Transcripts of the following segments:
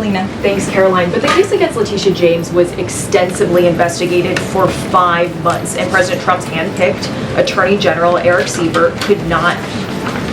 Karolina. Thanks, Caroline. But the case against Letitia James was extensively investigated for 5 months, and President Trump's handpicked Attorney General Eric Siebert could not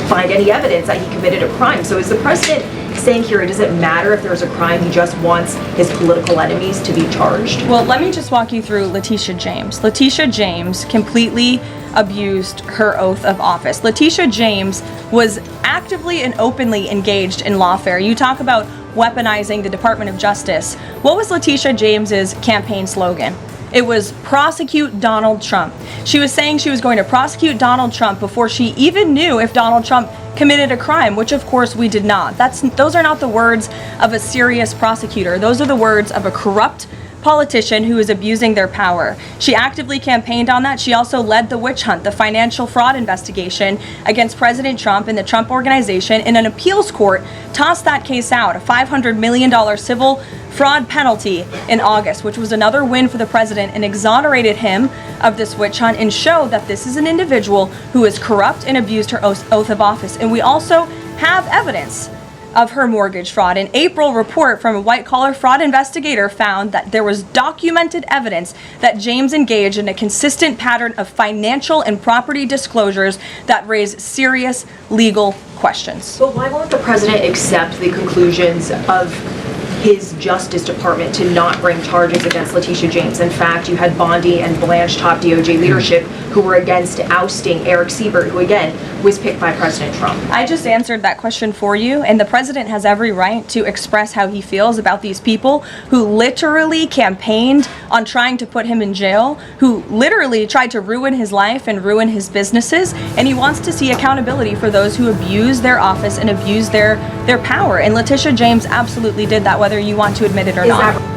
find any evidence that he committed a crime. So is the president saying here it doesn't matter if there's a crime, he just wants his political enemies to be charged? Well, let me just walk you through Letitia James. Letitia James completely abused her oath of office. Letitia James was actively and openly engaged in lawfare. You talk about weaponizing the Department of Justice. What was Letitia James's campaign slogan? It was prosecute Donald Trump. She was saying she was going to prosecute Donald Trump before she even knew if Donald Trump committed a crime, which of course we did not. Those are not the words of a serious prosecutor. Those are the words of a corrupt politician who is abusing their power. She actively campaigned on that. She also led the witch hunt, the financial fraud investigation against President Trump and the Trump Organization, and an appeals court tossed that case out, a $500 million civil fraud penalty in August, which was another win for the president and exonerated him of this witch hunt and showed that this is an individual who is corrupt and abused her oath of office. And we also have evidence of her mortgage fraud. An April report from a white-collar fraud investigator found that there was documented evidence that James engaged in a consistent pattern of financial and property disclosures that raise serious legal questions. But why won't the president accept the conclusions of his Justice Department to not bring charges against Letitia James? In fact, you had Bondi and Blanche top DOJ leadership who were against ousting Eric Siebert, who again was picked by President Trump. I just answered that question for you, and the president has every right to express how he feels about these people who literally campaigned on trying to put him in jail, who literally tried to ruin his life and ruin his businesses, and he wants to see accountability for those who abuse their office and abuse their power. And Letitia James absolutely did that, whether you want to admit it or not.